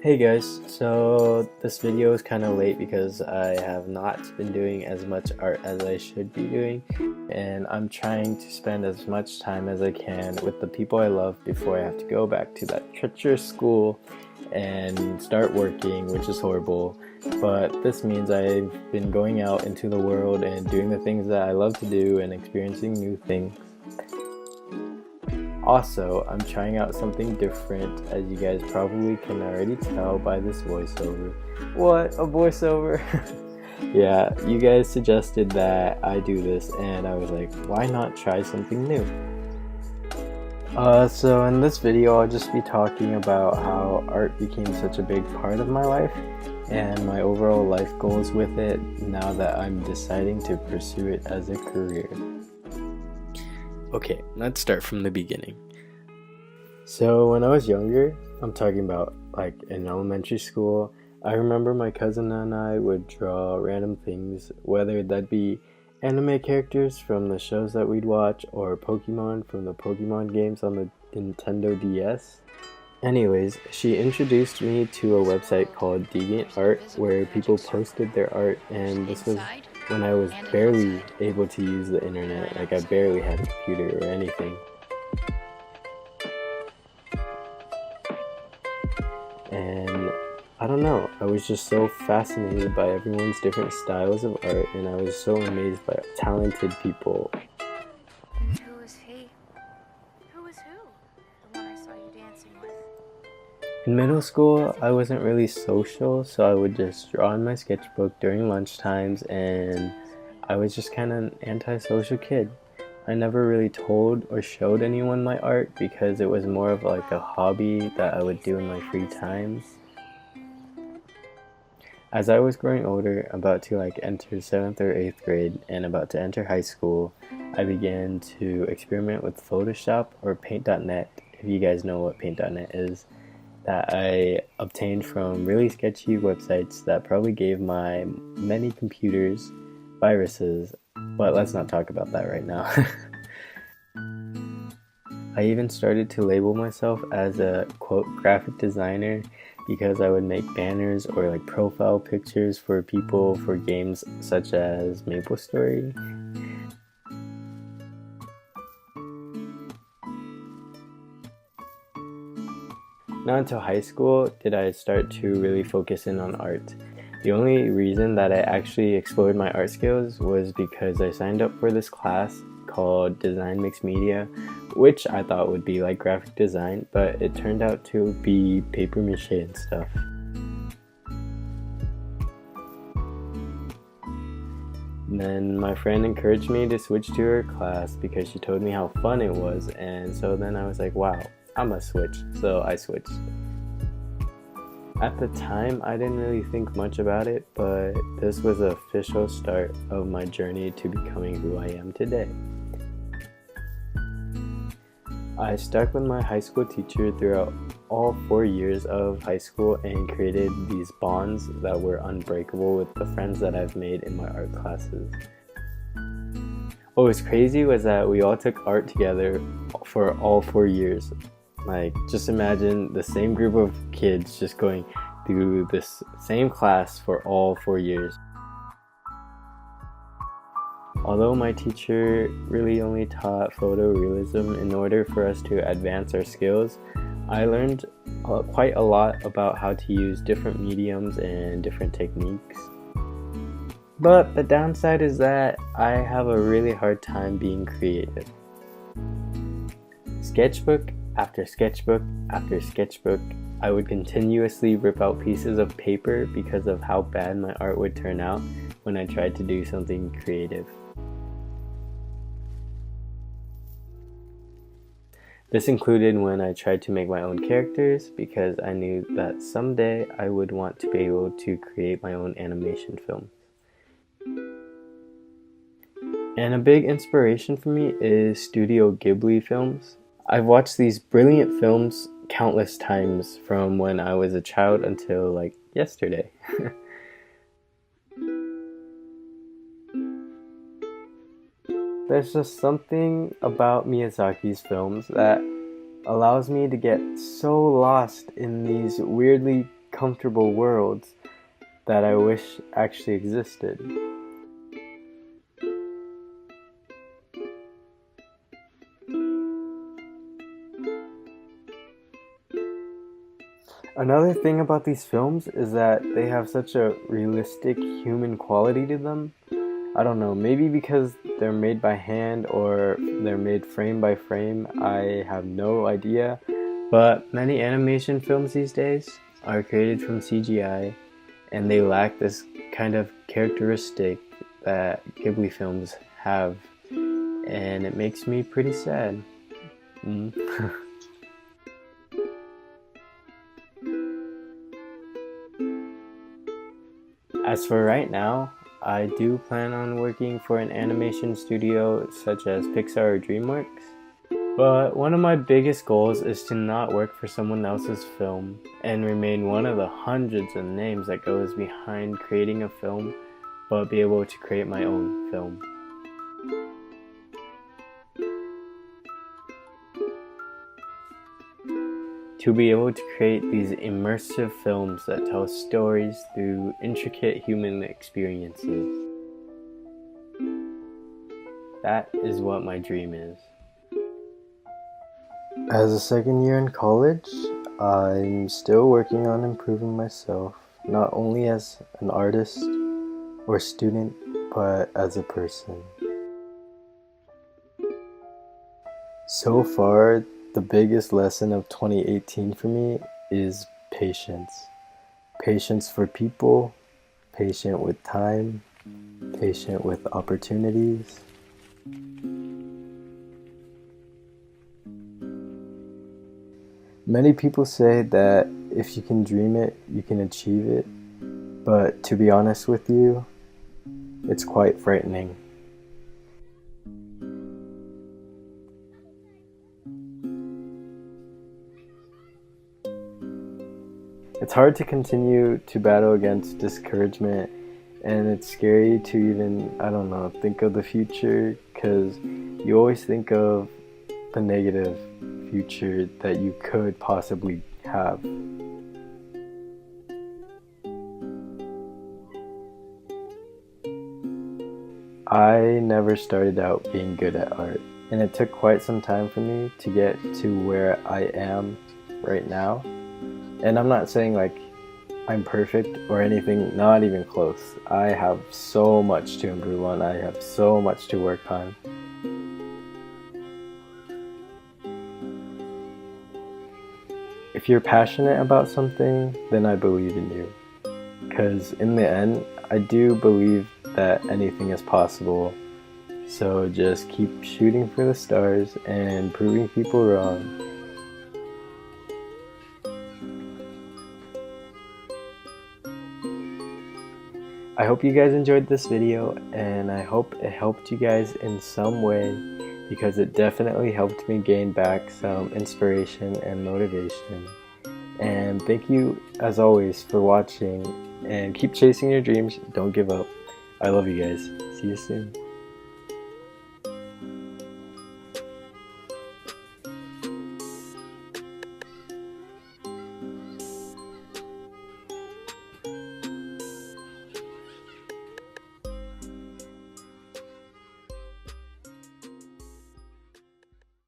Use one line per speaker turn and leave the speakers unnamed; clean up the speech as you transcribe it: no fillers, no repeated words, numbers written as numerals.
Hey guys, so this video is kind of late because I have not been doing as much art as I should be doing, and I'm trying to spend as much time as I can with the people I love before I have to go back to that treacherous school and start working, which is horrible. But this means I've been going out into the world and doing the things that I love to do and experiencing new things. Also, I'm trying out something different, as you guys probably can already tell by this voiceover. What? A voiceover? Yeah, you guys suggested that I do this, and I was like, why not try something new? So in this video, I'll just be talking about how art became such a big part of my life, and my overall life goals with it now that I'm deciding to pursue it as a career. Okay, let's start from the beginning. So when I was younger, I'm talking about like in elementary school, I remember my cousin and I would draw random things, whether that be anime characters from the shows that we'd watch or Pokemon from the Pokemon games on the Nintendo DS. Anyways, she introduced me to a website called DeviantArt where people posted their art, and this was when I was barely able to use the internet, like I barely had a computer or anything. And I don't know, I was just so fascinated by everyone's different styles of art, and I was so amazed by talented people.
Who was he? Who was who? The one I saw you dancing with.
In middle school, I wasn't really social, so I would just draw in my sketchbook during lunch times, and I was just kind of an antisocial kid. I never really told or showed anyone my art because it was more of like a hobby that I would do in my free time. As I was growing older, about to like enter 7th or 8th grade and about to enter high school, I began to experiment with Photoshop or Paint.net, if you guys know what Paint.net is, that I obtained from really sketchy websites that probably gave my many computers viruses, but let's not talk about that right now. I even started to label myself as a quote graphic designer because I would make banners or like profile pictures for people for games such as MapleStory. Not until high school did I start to really focus in on art. The only reason that I actually explored my art skills was because I signed up for this class called Design Mixed Media, which I thought would be like graphic design, but it turned out to be paper mache and stuff. Then my friend encouraged me to switch to her class because she told me how fun it was, and so then I was like, wow, I must switch, so I switched. At the time, I didn't really think much about it, but this was the official start of my journey to becoming who I am today. I stuck with my high school teacher throughout all 4 years of high school and created these bonds that were unbreakable with the friends that I've made in my art classes. What was crazy was that we all took art together for all 4 years. Like, just imagine the same group of kids just going through this same class for all 4 years. Although my teacher really only taught photorealism in order for us to advance our skills, I learned quite a lot about how to use different mediums and different techniques. But the downside is that I have a really hard time being creative. Sketchbook after sketchbook after sketchbook, I would continuously rip out pieces of paper because of how bad my art would turn out when I tried to do something creative. This included when I tried to make my own characters because I knew that someday I would want to be able to create my own animation film. And a big inspiration for me is Studio Ghibli films. I've watched these brilliant films countless times from when I was a child until like yesterday. There's just something about Miyazaki's films that allows me to get so lost in these weirdly uncomfortable worlds that I wish actually existed. Another thing about these films is that they have such a realistic human quality to them. I don't know, maybe because they're made by hand or they're made frame by frame, I have no idea. But many animation films these days are created from CGI, and they lack this kind of characteristic that Ghibli films have, and it makes me pretty sad. As for right now, I do plan on working for an animation studio such as Pixar or DreamWorks. But one of my biggest goals is to not work for someone else's film and remain one of the hundreds of names that goes behind creating a film, but be able to create my own film. To be able to create these immersive films that tell stories through intricate human experiences. That is what my dream is. As a second year in college, I'm still working on improving myself, not only as an artist or student, but as a person. So far, the biggest lesson of 2018 for me is patience. Patience for people, patient with time, patient with opportunities. Many people say that if you can dream it, you can achieve it. But to be honest with you, it's quite frightening. It's hard to continue to battle against discouragement, and it's scary to even, think of the future, because you always think of the negative future that you could possibly have. I never started out being good at art, and it took quite some time for me to get to where I am right now. And I'm not saying like I'm perfect or anything, not even close. I have so much to improve on. I have so much to work on. If you're passionate about something, then I believe in you. Because in the end, I do believe that anything is possible. So just keep shooting for the stars and proving people wrong. I hope you guys enjoyed this video, and I hope it helped you guys in some way, because it definitely helped me gain back some inspiration and motivation. And thank you as always for watching, and keep chasing your dreams. Don't give up. I love you guys. See you soon.